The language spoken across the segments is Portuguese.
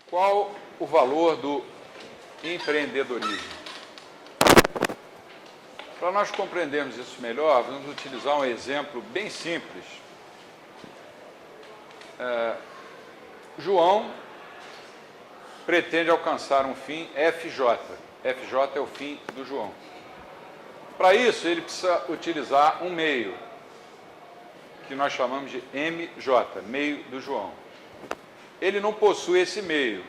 Qual o valor do empreendedorismo? Para nós compreendermos isso melhor, vamos utilizar um exemplo bem simples. João pretende alcançar um fim FJ. FJ é o fim do João. Para isso, ele precisa utilizar um meio, que nós chamamos de MJ, meio do João. Ele não possui esse meio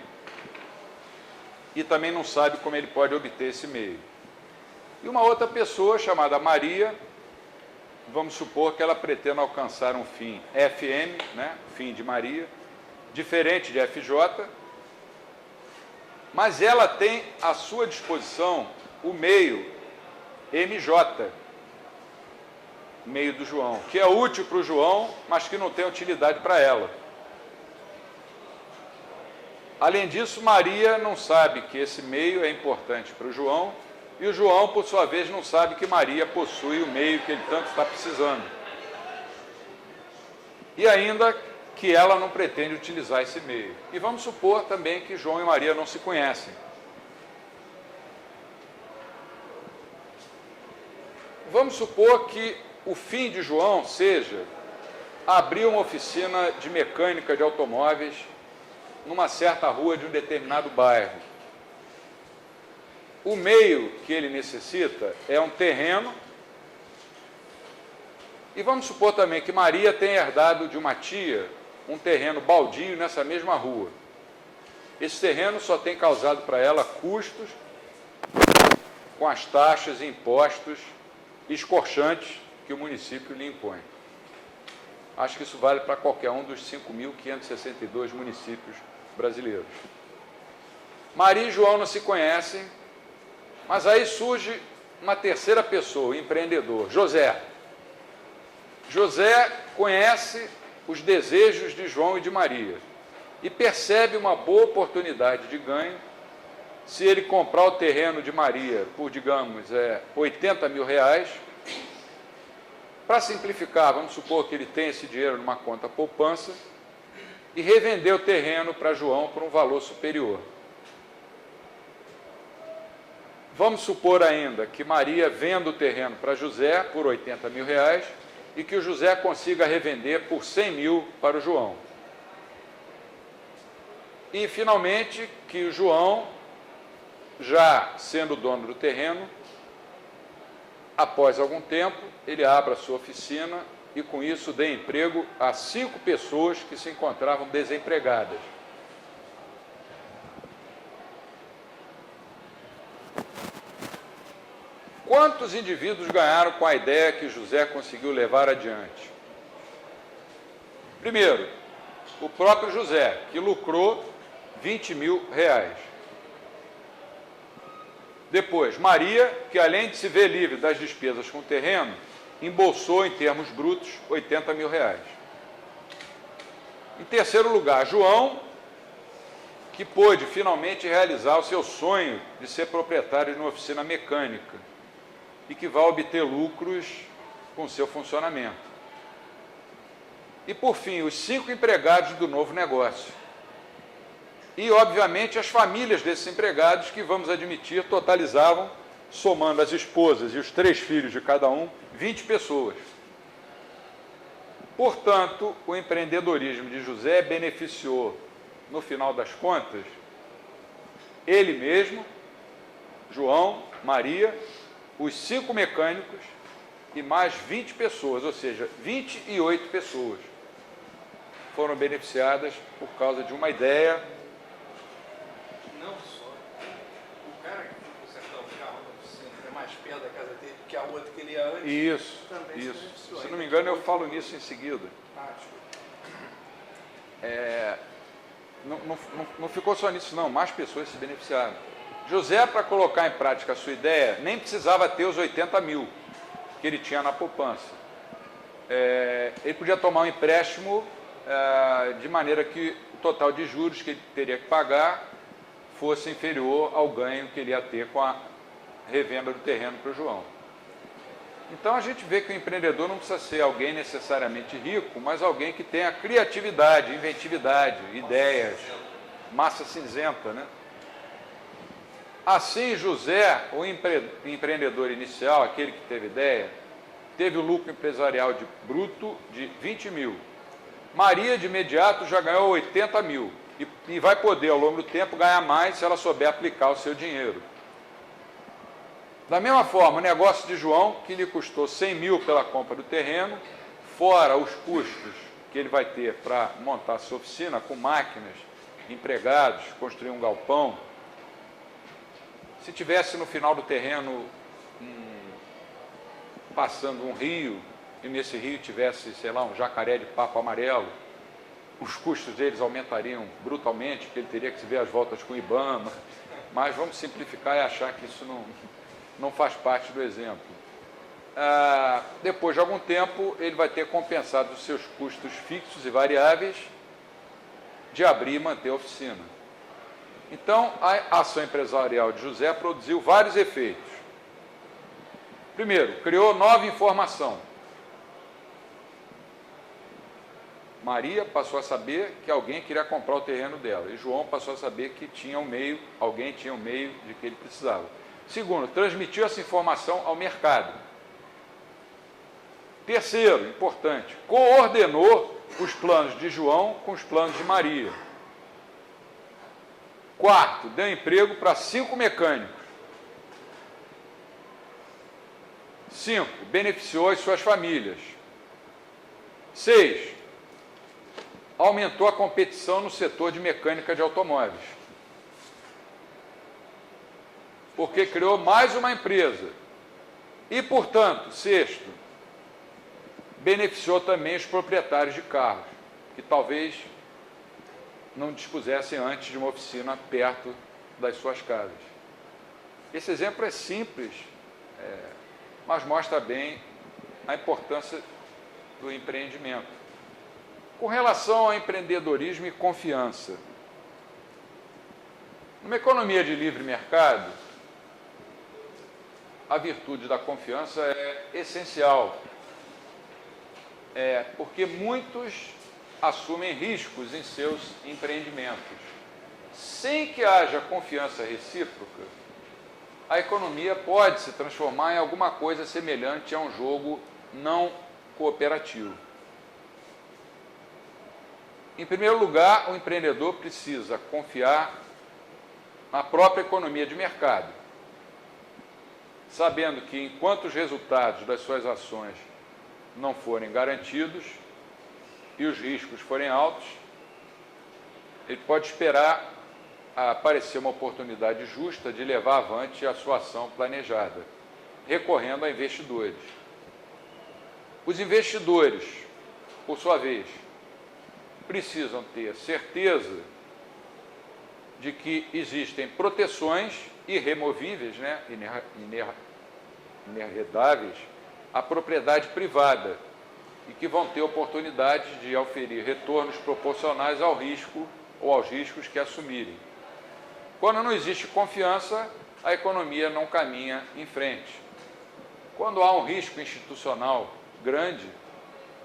e também não sabe como ele pode obter esse meio. E uma outra pessoa chamada Maria, vamos supor que ela pretenda alcançar um fim FM, né, fim de Maria, diferente de FJ, mas ela tem à sua disposição o meio MJ, meio do João, que é útil para o João, mas que não tem utilidade para ela. Além disso, Maria não sabe que esse meio é importante para o João, e o João, por sua vez, não sabe que Maria possui o meio que ele tanto está precisando. E ainda que ela não pretende utilizar esse meio. E vamos supor também que João e Maria não se conhecem. Vamos supor que o fim de João seja abrir uma oficina de mecânica de automóveis numa certa rua de um determinado bairro. O meio que ele necessita é um terreno, e vamos supor também que Maria tenha herdado de uma tia um terreno baldio nessa mesma rua. Esse terreno só tem causado para ela custos com as taxas e impostos escorchantes que o município lhe impõe. Acho que isso vale para qualquer um dos 5.562 municípios brasileiros. Maria e João não se conhecem, mas aí surge uma terceira pessoa, o empreendedor, José. José conhece os desejos de João e de Maria e percebe uma boa oportunidade de ganho se ele comprar o terreno de Maria por, digamos, 80 mil reais. Para simplificar, vamos supor que ele tem esse dinheiro numa conta poupança e revender o terreno para João por um valor superior. Vamos supor ainda que Maria venda o terreno para José por 80 mil reais e que o José consiga revender por 100 mil para o João. E, finalmente, que o João, já sendo dono do terreno, após algum tempo, ele abra a sua oficina e, com isso, dê emprego a 5 pessoas que se encontravam desempregadas. Quantos indivíduos ganharam com a ideia que José conseguiu levar adiante? Primeiro, o próprio José, que lucrou 20 mil reais. Depois, Maria, que além de se ver livre das despesas com o terreno, embolsou em termos brutos 80 mil reais. Em terceiro lugar, João, que pôde finalmente realizar o seu sonho de ser proprietário de uma oficina mecânica e que vai obter lucros com seu funcionamento. E, por fim, os 5 empregados do novo negócio. E, obviamente, as famílias desses empregados, que, vamos admitir, totalizavam, somando as esposas e os 3 filhos de cada um, 20 pessoas. Portanto, o empreendedorismo de José beneficiou, no final das contas, ele mesmo, João, Maria, os 5 mecânicos e mais 20 pessoas, ou seja, 28 pessoas foram beneficiadas por causa de uma ideia. Não só. O cara que foi consertar o carro na oficina, que é mais perto da casa dele que a outra que ele ia antes. Isso, também isso. Se beneficiou. Se não me engano, eu falo nisso em seguida. Não ficou só nisso, não. Mais pessoas se beneficiaram. José, para colocar em prática a sua ideia, nem precisava ter os 80 mil que ele tinha na poupança. Ele podia tomar um empréstimo de maneira que o total de juros que ele teria que pagar fosse inferior ao ganho que ele ia ter com a revenda do terreno para o João. Então, a gente vê que o empreendedor não precisa ser alguém necessariamente rico, mas alguém que tenha criatividade, inventividade, ideias. massa cinzenta, né? Assim, José, o empreendedor inicial, aquele que teve ideia, teve o lucro empresarial bruto de 20 mil. Maria, de imediato, já ganhou 80 mil e vai poder, ao longo do tempo, ganhar mais se ela souber aplicar o seu dinheiro. Da mesma forma, o negócio de João, que lhe custou 100 mil pela compra do terreno, fora os custos que ele vai ter para montar a sua oficina, com máquinas, empregados, construir um galpão. Se tivesse no final do terreno passando um rio, e nesse rio tivesse, sei lá, um jacaré de papo amarelo, os custos deles aumentariam brutalmente, porque ele teria que se ver as voltas com o IBAMA, mas vamos simplificar e achar que isso não faz parte do exemplo. Depois de algum tempo, ele vai ter compensado os seus custos fixos e variáveis de abrir e manter a oficina. Então, a ação empresarial de José produziu vários efeitos. Primeiro, criou nova informação. Maria passou a saber que alguém queria comprar o terreno dela, e João passou a saber que alguém tinha um meio de que ele precisava. Segundo, transmitiu essa informação ao mercado. Terceiro, importante, coordenou os planos de João com os planos de Maria. Quarto, deu emprego para 5 mecânicos. 5, beneficiou as suas famílias. 6, aumentou a competição no setor de mecânica de automóveis, porque criou mais uma empresa. E, portanto, sexto, beneficiou também os proprietários de carros, que talvez não dispusessem antes de uma oficina perto das suas casas. Esse exemplo é simples, mas mostra bem a importância do empreendimento. Com relação ao empreendedorismo e confiança, numa economia de livre mercado, a virtude da confiança é essencial, porque muitos assumem riscos em seus empreendimentos. Sem que haja confiança recíproca, a economia pode se transformar em alguma coisa semelhante a um jogo não cooperativo. Em primeiro lugar, o empreendedor precisa confiar na própria economia de mercado, sabendo que enquanto os resultados das suas ações não forem garantidos e os riscos forem altos, ele pode esperar aparecer uma oportunidade justa de levar avante a sua ação planejada, recorrendo a investidores. Os investidores, por sua vez, precisam ter certeza de que existem proteções irremovíveis, inherredáveis, à propriedade privada e que vão ter oportunidade de auferir retornos proporcionais ao risco ou aos riscos que assumirem. Quando não existe confiança, a economia não caminha em frente. Quando há um risco institucional grande,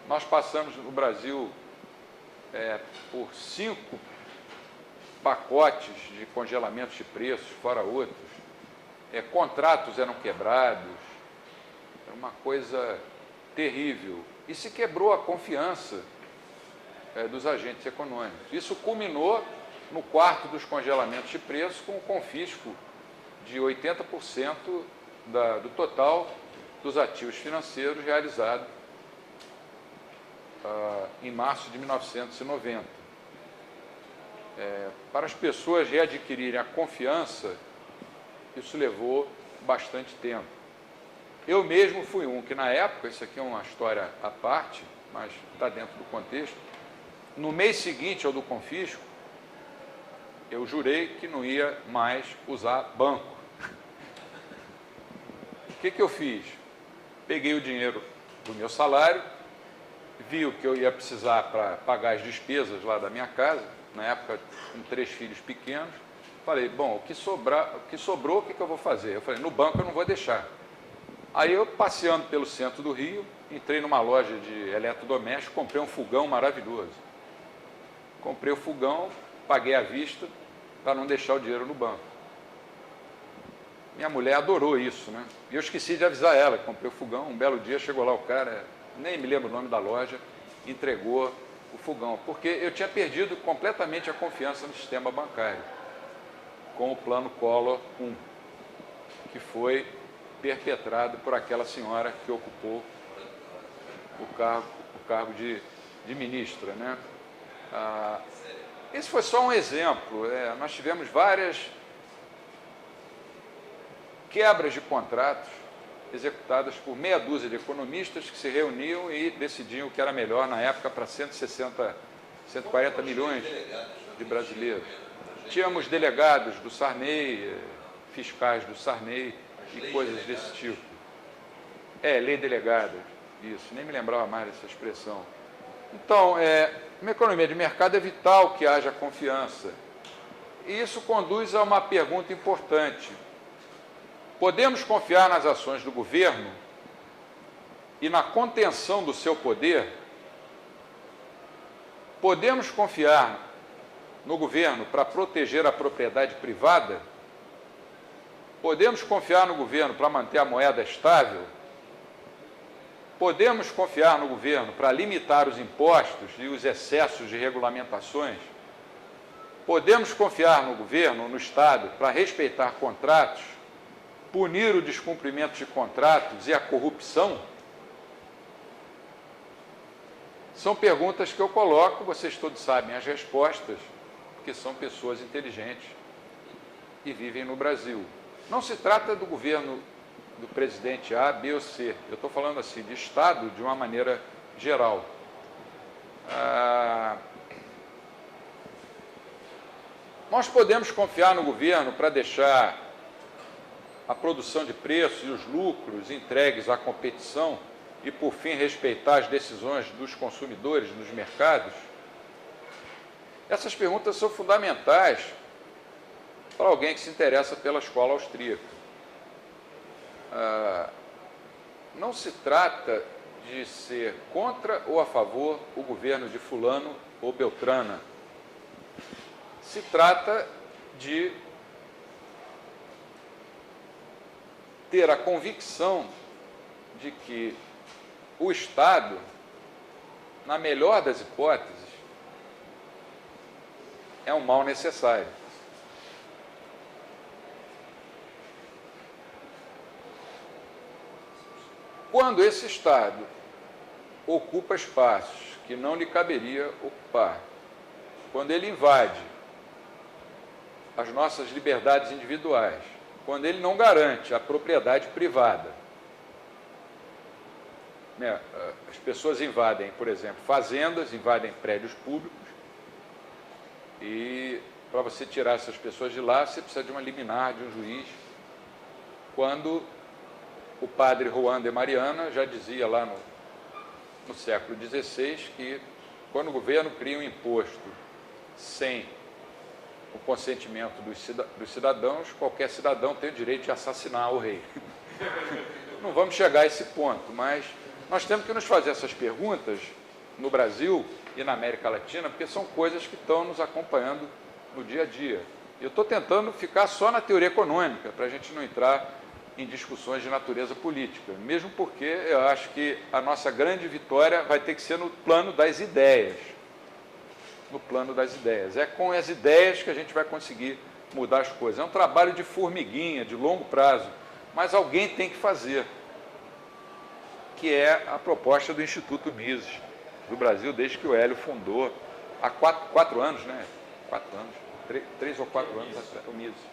nós passamos no Brasil por 5 pacotes de congelamento de preços, fora outros. Contratos eram quebrados, era uma coisa terrível. E se quebrou a confiança dos agentes econômicos. Isso culminou no quarto dos congelamentos de preços, com o confisco de 80% do total dos ativos financeiros realizado em março de 1990. Para as pessoas readquirirem a confiança, isso levou bastante tempo. Eu mesmo fui um que, na época, isso aqui é uma história à parte, mas está dentro do contexto, no mês seguinte ao do confisco, eu jurei que não ia mais usar banco. O que eu fiz? Peguei o dinheiro do meu salário, vi o que eu ia precisar para pagar as despesas lá da minha casa, na época com 3 filhos pequenos. Falei, bom, o que sobrou, o que eu vou fazer? Eu falei, no banco eu não vou deixar. Aí eu, passeando pelo centro do Rio, entrei numa loja de eletrodomésticos, comprei um fogão maravilhoso. Comprei o fogão, paguei à vista para não deixar o dinheiro no banco. Minha mulher adorou isso, né? E eu esqueci de avisar ela, comprei o fogão, um belo dia chegou lá o cara, nem me lembro o nome da loja, entregou o fogão, porque eu tinha perdido completamente a confiança no sistema bancário, com o plano Collor 1, que foi perpetrado por aquela senhora que ocupou o cargo de ministra, né? Esse foi só um exemplo. Nós tivemos várias quebras de contratos executadas por meia dúzia de economistas que se reuniam e decidiam o que era melhor na época para 160, 140 milhões de brasileiros. Tínhamos delegados do Sarney, fiscais do Sarney e coisas desse tipo. Lei delegada, isso, nem me lembrava mais dessa expressão. Então, uma economia de mercado é vital que haja confiança. E isso conduz a uma pergunta importante. Podemos confiar nas ações do governo e na contenção do seu poder? Podemos confiar no governo para proteger a propriedade privada? Podemos confiar no governo para manter a moeda estável? Podemos confiar no governo para limitar os impostos e os excessos de regulamentações? Podemos confiar no governo, no Estado, para respeitar contratos, punir o descumprimento de contratos e a corrupção? São perguntas que eu coloco, vocês todos sabem as respostas, porque são pessoas inteligentes e vivem no Brasil. Não se trata do governo do presidente A, B ou C. Eu estou falando assim, de Estado de uma maneira geral. Nós podemos confiar no governo para deixar a produção de preços e os lucros entregues à competição e, por fim, respeitar as decisões dos consumidores nos mercados? Essas perguntas são fundamentais para alguém que se interessa pela escola austríaca. Não se trata de ser contra ou a favor o governo de fulano ou beltrana. Se trata de ter a convicção de que o Estado, na melhor das hipóteses, é um mal necessário. Quando esse Estado ocupa espaços que não lhe caberia ocupar, quando ele invade as nossas liberdades individuais, quando ele não garante a propriedade privada, as pessoas invadem, por exemplo, fazendas, invadem prédios públicos, e para você tirar essas pessoas de lá, você precisa de uma liminar, de um juiz, quando o padre Juan de Mariana já dizia lá no século XVI que quando o governo cria um imposto sem o consentimento dos cidadãos, qualquer cidadão tem o direito de assassinar o rei. Não vamos chegar a esse ponto, mas nós temos que nos fazer essas perguntas no Brasil e na América Latina, porque são coisas que estão nos acompanhando no dia a dia. Eu estou tentando ficar só na teoria econômica, para a gente não entrar em discussões de natureza política, mesmo porque eu acho que a nossa grande vitória vai ter que ser no plano das ideias. No plano das ideias. É com as ideias que a gente vai conseguir mudar as coisas. É um trabalho de formiguinha, de longo prazo, mas alguém tem que fazer, que é a proposta do Instituto Mises do Brasil, desde que o Hélio fundou, há 4 anos, né? 4 anos, 3 ou 4 anos atrás, o Mises.